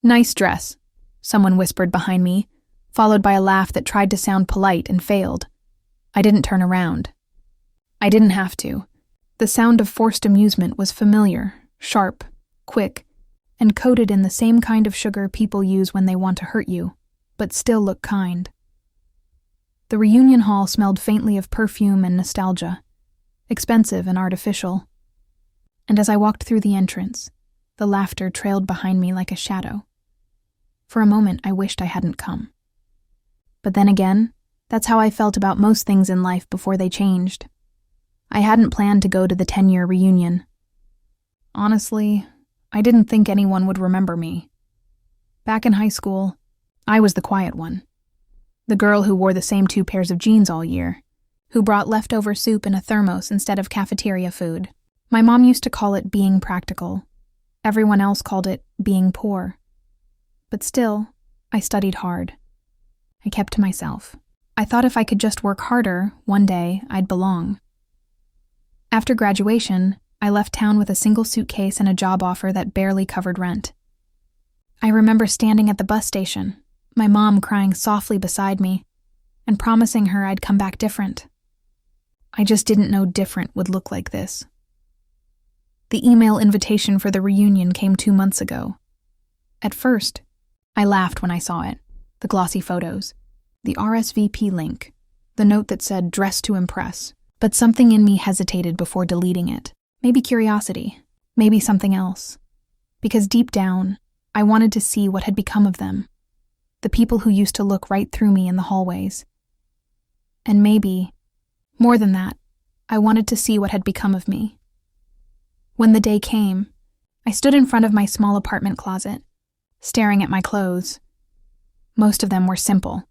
"Nice dress," someone whispered behind me, followed by a laugh that tried to sound polite and failed. I didn't turn around. I didn't have to. The sound of forced amusement was familiar, sharp, quick, and coated in the same kind of sugar people use when they want to hurt you, but still look kind. The reunion hall smelled faintly of perfume and nostalgia, expensive and artificial. And as I walked through the entrance, the laughter trailed behind me like a shadow. For a moment, I wished I hadn't come. But then again, that's how I felt about most things in life before they changed. I hadn't planned to go to the 10-year reunion. Honestly, I didn't think anyone would remember me. Back in high school, I was the quiet one. The girl who wore the same 2 pairs of jeans all year, who brought leftover soup in a thermos instead of cafeteria food. My mom used to call it being practical. Everyone else called it being poor. But still, I studied hard. I kept to myself. I thought if I could just work harder, one day I'd belong. After graduation, I left town with a single suitcase and a job offer that barely covered rent. I remember standing at the bus station, my mom crying softly beside me, and promising her I'd come back different. I just didn't know different would look like this. The email invitation for the reunion came 2 months ago. At first, I laughed when I saw it. The glossy photos, the RSVP link, the note that said "dress to impress," but something in me hesitated before deleting it. Maybe curiosity, maybe something else. Because deep down, I wanted to see what had become of them, the people who used to look right through me in the hallways. And maybe, more than that, I wanted to see what had become of me. When the day came, I stood in front of my small apartment closet, staring at my clothes. Most of them were simple.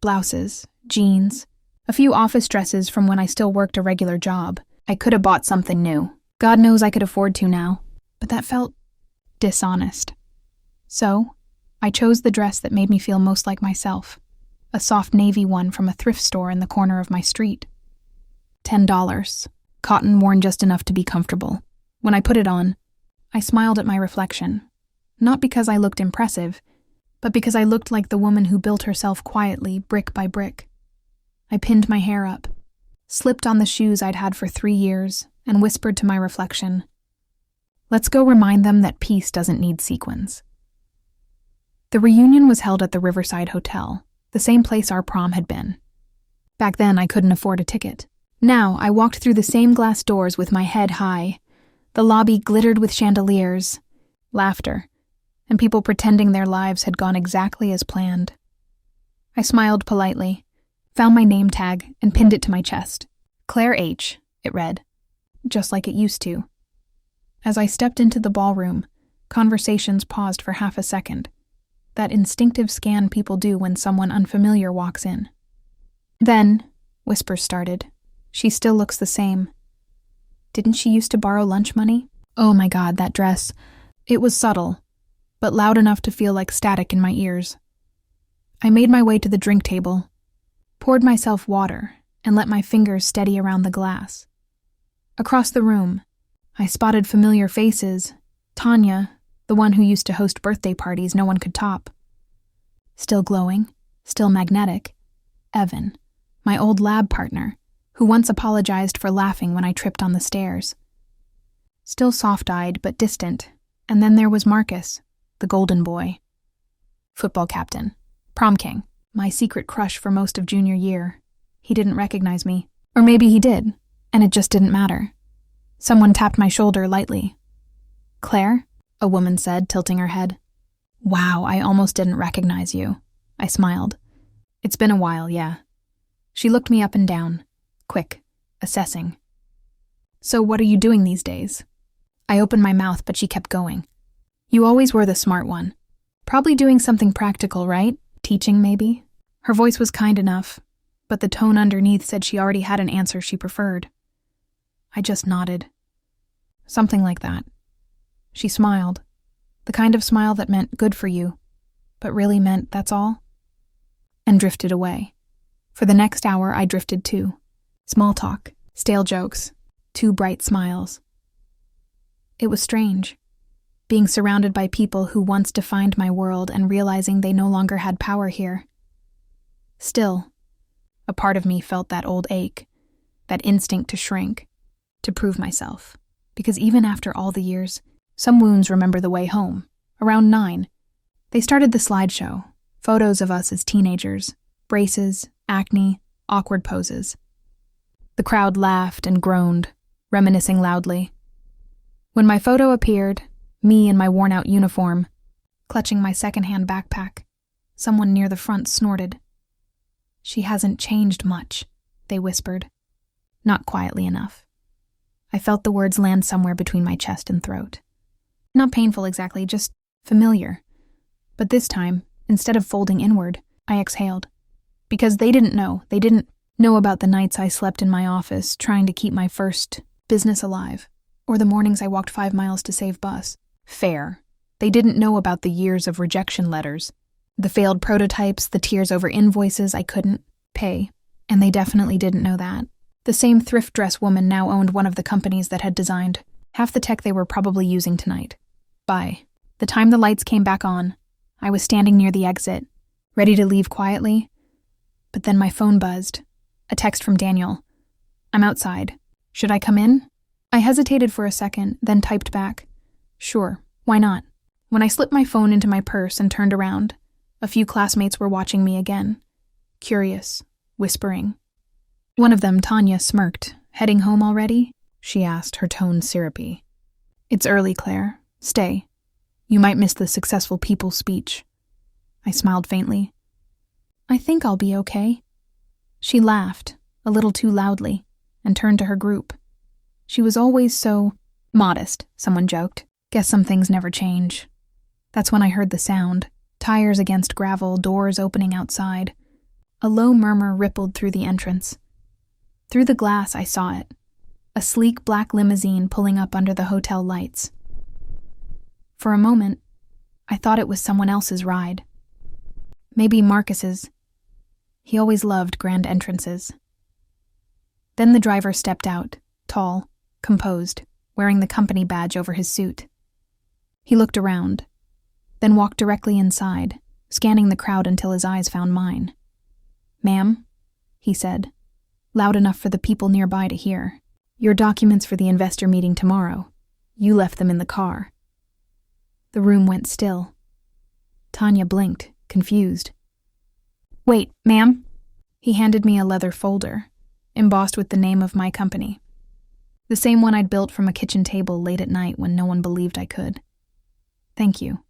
Blouses, jeans, a few office dresses from when I still worked a regular job. I could have bought something new. God knows I could afford to now, but that felt dishonest. So, I chose the dress that made me feel most like myself, a soft navy one from a thrift store in the corner of my street. $10, cotton worn just enough to be comfortable. When I put it on, I smiled at my reflection, not because I looked impressive, but because I looked like the woman who built herself quietly, brick by brick. I pinned my hair up, slipped on the shoes I'd had for 3 years, and whispered to my reflection, "Let's go remind them that peace doesn't need sequins." The reunion was held at the Riverside Hotel, the same place our prom had been. Back then, I couldn't afford a ticket. Now, I walked through the same glass doors with my head high. The lobby glittered with chandeliers, laughter, and people pretending their lives had gone exactly as planned. I smiled politely, found my name tag, and pinned it to my chest. Claire H., it read, just like it used to. As I stepped into the ballroom, conversations paused for half a second, that instinctive scan people do when someone unfamiliar walks in. Then, whispers started. "She still looks the same. Didn't she used to borrow lunch money? Oh my God, that dress. It was subtle, but loud enough to feel like static in my ears. I made my way to the drink table, poured myself water, and let my fingers steady around the glass. Across the room, I spotted familiar faces. Tanya, the one who used to host birthday parties no one could top. Still glowing, still magnetic. Evan, my old lab partner, who once apologized for laughing when I tripped on the stairs. Still soft-eyed but distant, and then there was Marcus, the golden boy. Football captain, prom king, my secret crush for most of junior year. He didn't recognize me. Or maybe he did, and it just didn't matter. Someone tapped my shoulder lightly. "Claire?" a woman said, tilting her head. "Wow, I almost didn't recognize you." I smiled. "It's been a while, yeah." She looked me up and down, quick, assessing. "So what are you doing these days?" I opened my mouth, but she kept going. "You always were the smart one. Probably doing something practical, right? Teaching, maybe?" Her voice was kind enough, but the tone underneath said she already had an answer she preferred. I just nodded. "Something like that." She smiled, the kind of smile that meant good for you, but really meant that's all, and drifted away. For the next hour, I drifted too. Small talk, stale jokes, 2 bright smiles. It was strange, being surrounded by people who once defined my world and realizing they no longer had power here. Still, a part of me felt that old ache, that instinct to shrink, to prove myself. Because even after all the years, some wounds remember the way home. Around 9, they started the slideshow, photos of us as teenagers, braces, acne, awkward poses. The crowd laughed and groaned, reminiscing loudly. When my photo appeared, me in my worn-out uniform, clutching my second-hand backpack, someone near the front snorted. "She hasn't changed much," they whispered. Not quietly enough. I felt the words land somewhere between my chest and throat. Not painful exactly, just familiar. But this time, instead of folding inward, I exhaled. Because they didn't know. They didn't know about the nights I slept in my office trying to keep my first business alive, or the mornings I walked 5 miles to save bus fare. They didn't know about the years of rejection letters, the failed prototypes, the tears over invoices I couldn't pay. And they definitely didn't know that. The same thrift dress woman now owned one of the companies that had designed half the tech they were probably using tonight. By the time the lights came back on, I was standing near the exit, ready to leave quietly. But then my phone buzzed. A text from Daniel. "I'm outside. Should I come in?" I hesitated for a second, then typed back, "Sure, why not?" When I slipped my phone into my purse and turned around, a few classmates were watching me again, curious, whispering. One of them, Tanya, smirked. "Heading home already?" she asked, her tone syrupy. "It's early, Claire. Stay. You might miss the successful people speech." I smiled faintly. "I think I'll be okay." She laughed, a little too loudly, and turned to her group. She was always so modest, someone joked. Guess some things never change. That's when I heard the sound. Tires against gravel, doors opening outside. A low murmur rippled through the entrance. Through the glass, I saw it. A sleek black limousine pulling up under the hotel lights. For a moment, I thought it was someone else's ride. Maybe Marcus's. He always loved grand entrances. Then the driver stepped out, tall, composed, wearing the company badge over his suit. He looked around, then walked directly inside, scanning the crowd until his eyes found mine. "Ma'am," he said, loud enough for the people nearby to hear. "Your documents for the investor meeting tomorrow. You left them in the car." The room went still. Tanya blinked, confused. "Wait, ma'am." He handed me a leather folder, embossed with the name of my company. The same one I'd built from a kitchen table late at night when no one believed I could. "Thank you,"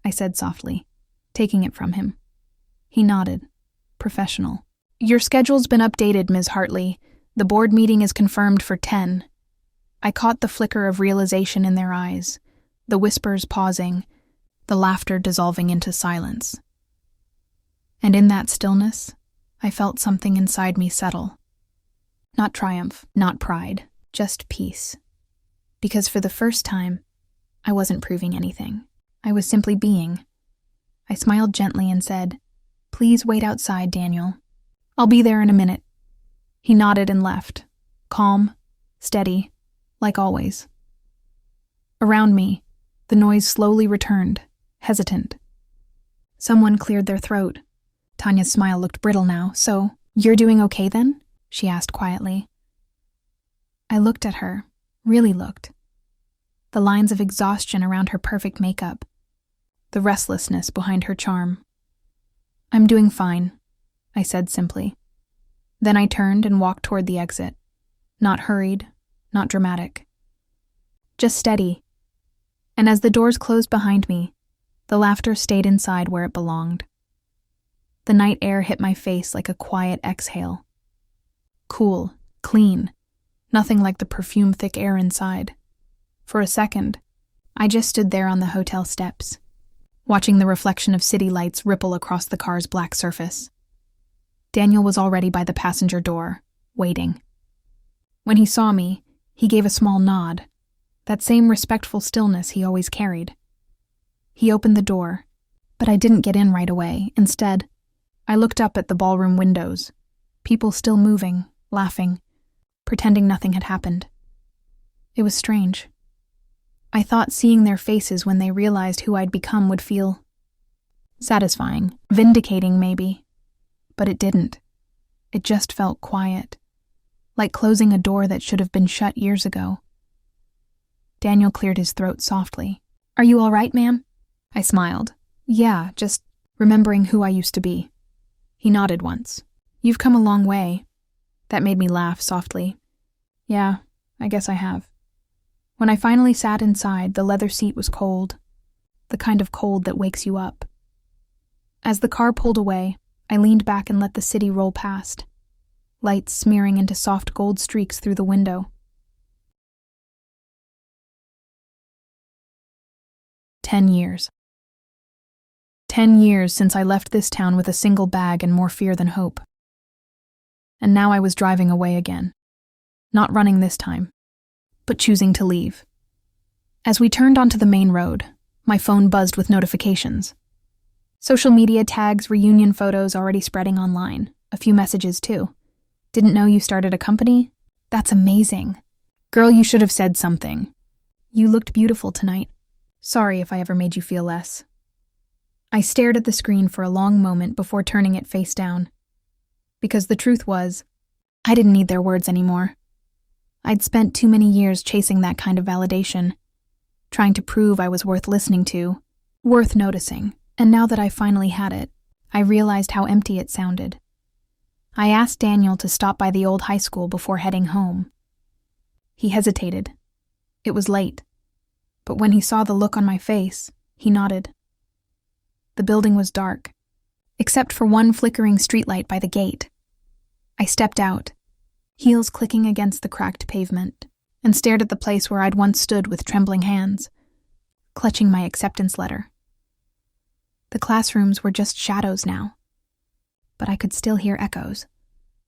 I said softly, taking it from him. He nodded, professional. "Your schedule's been updated, Ms. Hartley. The board meeting is confirmed for 10. I caught the flicker of realization in their eyes, the whispers pausing, the laughter dissolving into silence. And in that stillness, I felt something inside me settle. Not triumph, not pride, just peace. Because for the first time, I wasn't proving anything. I was simply being. I smiled gently and said, "Please wait outside, Daniel. I'll be there in a minute." He nodded and left, calm, steady, like always. Around me, the noise slowly returned, hesitant. Someone cleared their throat. Tanya's smile looked brittle now. "So, you're doing okay then?" she asked quietly. I looked at her, really looked. The lines of exhaustion around her perfect makeup, the restlessness behind her charm. "I'm doing fine," I said simply. Then I turned and walked toward the exit. Not hurried, not dramatic. Just steady. And as the doors closed behind me, the laughter stayed inside where it belonged. The night air hit my face like a quiet exhale. Cool, clean, nothing like the perfume-thick air inside. For a second, I just stood there on the hotel steps, watching the reflection of city lights ripple across the car's black surface. Daniel was already by the passenger door, waiting. When he saw me, he gave a small nod, that same respectful stillness he always carried. He opened the door, but I didn't get in right away. Instead, I looked up at the ballroom windows, people still moving, laughing, pretending nothing had happened. It was strange. I thought seeing their faces when they realized who I'd become would feel satisfying, vindicating maybe. But it didn't. It just felt quiet, like closing a door that should have been shut years ago. Daniel cleared his throat softly. "Are you all right, ma'am?" I smiled. "Yeah, just remembering who I used to be." He nodded once. "You've come a long way." That made me laugh softly. "Yeah, I guess I have." When I finally sat inside, the leather seat was cold, the kind of cold that wakes you up. As the car pulled away, I leaned back and let the city roll past, lights smearing into soft gold streaks through the window. 10 years. 10 years since I left this town with a single bag and more fear than hope. And now I was driving away again. Not running this time, but choosing to leave. As we turned onto the main road, my phone buzzed with notifications. Social media tags, reunion photos already spreading online. A few messages too. "Didn't know you started a company? That's amazing. Girl, you should have said something. You looked beautiful tonight. Sorry if I ever made you feel less." I stared at the screen for a long moment before turning it face down. Because the truth was, I didn't need their words anymore. I'd spent too many years chasing that kind of validation, trying to prove I was worth listening to, worth noticing, and now that I finally had it, I realized how empty it sounded. I asked Daniel to stop by the old high school before heading home. He hesitated. It was late, but when he saw the look on my face, he nodded. The building was dark, except for one flickering streetlight by the gate. I stepped out, heels clicking against the cracked pavement, and stared at the place where I'd once stood with trembling hands, clutching my acceptance letter. The classrooms were just shadows now, but I could still hear echoes.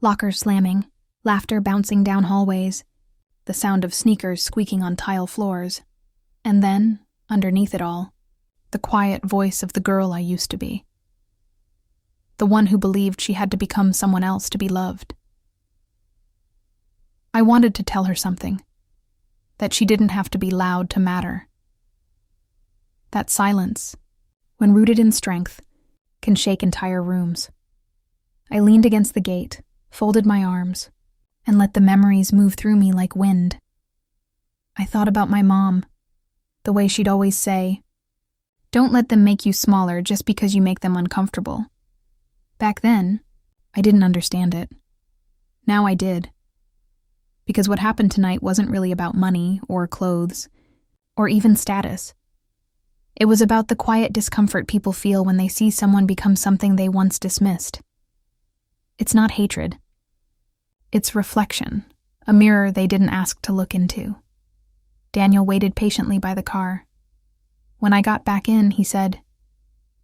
Lockers slamming, laughter bouncing down hallways, the sound of sneakers squeaking on tile floors, and then, underneath it all, the quiet voice of the girl I used to be. The one who believed she had to become someone else to be loved. I wanted to tell her something, that she didn't have to be loud to matter. That silence, when rooted in strength, can shake entire rooms. I leaned against the gate, folded my arms, and let the memories move through me like wind. I thought about my mom, the way she'd always say, "Don't let them make you smaller just because you make them uncomfortable." Back then, I didn't understand it. Now I did. Because what happened tonight wasn't really about money or clothes, or even status. It was about the quiet discomfort people feel when they see someone become something they once dismissed. It's not hatred. It's reflection, a mirror they didn't ask to look into. Daniel waited patiently by the car. When I got back in, he said,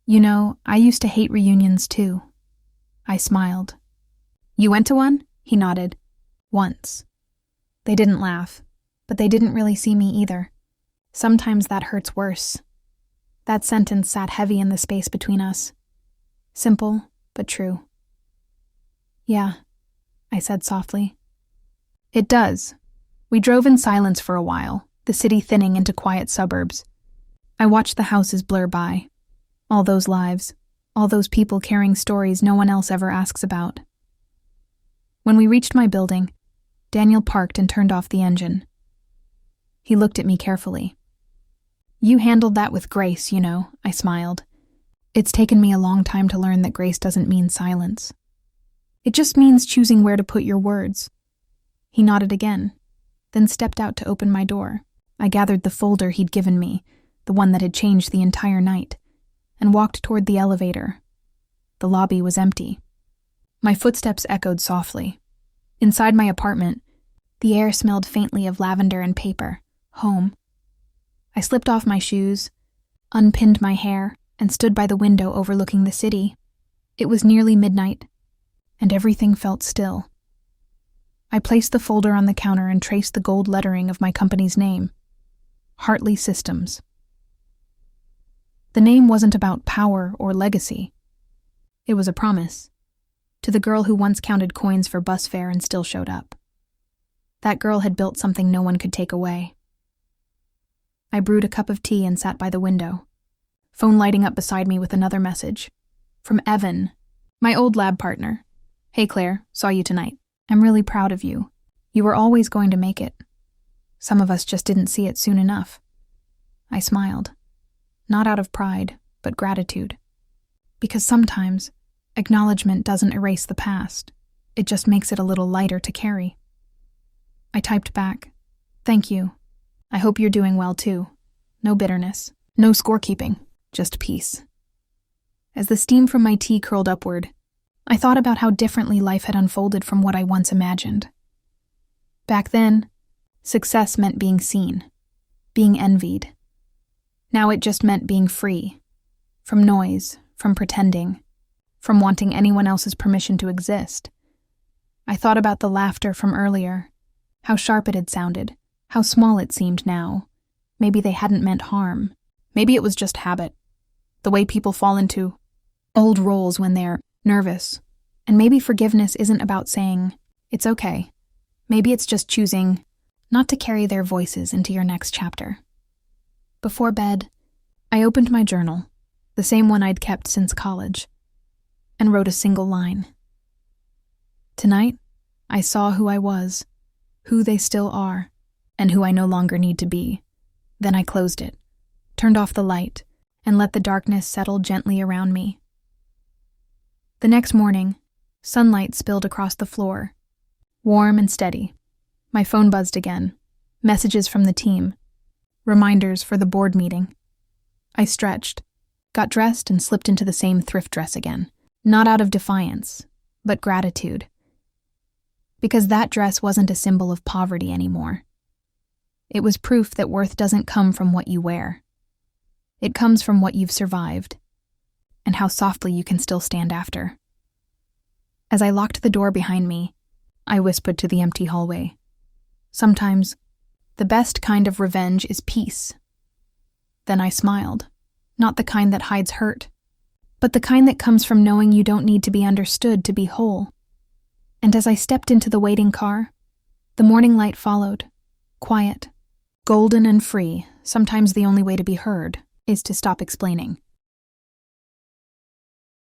"You know, I used to hate reunions too." I smiled. "You went to one?" He nodded. "Once." They didn't laugh, but they didn't really see me either. Sometimes that hurts worse. That sentence sat heavy in the space between us. Simple, but true. "Yeah," I said softly. "It does." We drove in silence for a while, the city thinning into quiet suburbs. I watched the houses blur by. All those lives, all those people carrying stories no one else ever asks about. When we reached my building, Daniel parked and turned off the engine. He looked at me carefully. "You handled that with grace, you know," I smiled. "It's taken me a long time to learn that grace doesn't mean silence. It just means choosing where to put your words." He nodded again, then stepped out to open my door. I gathered the folder he'd given me, the one that had changed the entire night, and walked toward the elevator. The lobby was empty. My footsteps echoed softly. Inside my apartment, the air smelled faintly of lavender and paper. Home. I slipped off my shoes, unpinned my hair, and stood by the window overlooking the city. It was nearly midnight, and everything felt still. I placed the folder on the counter and traced the gold lettering of my company's name. Hartley Systems. The name wasn't about power or legacy. It was a promise. To the girl who once counted coins for bus fare and still showed up. That girl had built something no one could take away. I brewed a cup of tea and sat by the window, phone lighting up beside me with another message. From Evan, my old lab partner. Hey Claire, saw you tonight. I'm really proud of you. You were always going to make it. Some of us just didn't see it soon enough. I smiled. Not out of pride, but gratitude. Because sometimes, acknowledgement doesn't erase the past. It just makes it a little lighter to carry. I typed back, thank you. I hope you're doing well too. No bitterness, no scorekeeping, just peace. As the steam from my tea curled upward, I thought about how differently life had unfolded from what I once imagined. Back then, success meant being seen, being envied. Now it just meant being free, from noise, from pretending, from wanting anyone else's permission to exist. I thought about the laughter from earlier, how sharp it had sounded, how small it seemed now. Maybe they hadn't meant harm. Maybe it was just habit, the way people fall into old roles when they're nervous. And maybe forgiveness isn't about saying, it's okay. Maybe it's just choosing not to carry their voices into your next chapter. Before bed, I opened my journal, the same one I'd kept since college, and wrote a single line. Tonight, I saw who I was, who they still are, and who I no longer need to be. Then I closed it, turned off the light, and let the darkness settle gently around me. The next morning, sunlight spilled across the floor, warm and steady. My phone buzzed again, messages from the team, reminders for the board meeting. I stretched, got dressed, and slipped into the same thrift dress again, not out of defiance, but gratitude. Because that dress wasn't a symbol of poverty anymore. It was proof that worth doesn't come from what you wear. It comes from what you've survived, and how softly you can still stand after. As I locked the door behind me, I whispered to the empty hallway. Sometimes, the best kind of revenge is peace. Then I smiled, not the kind that hides hurt, but the kind that comes from knowing you don't need to be understood to be whole. And as I stepped into the waiting car, the morning light followed, quiet, golden and free. Sometimes the only way to be heard is to stop explaining.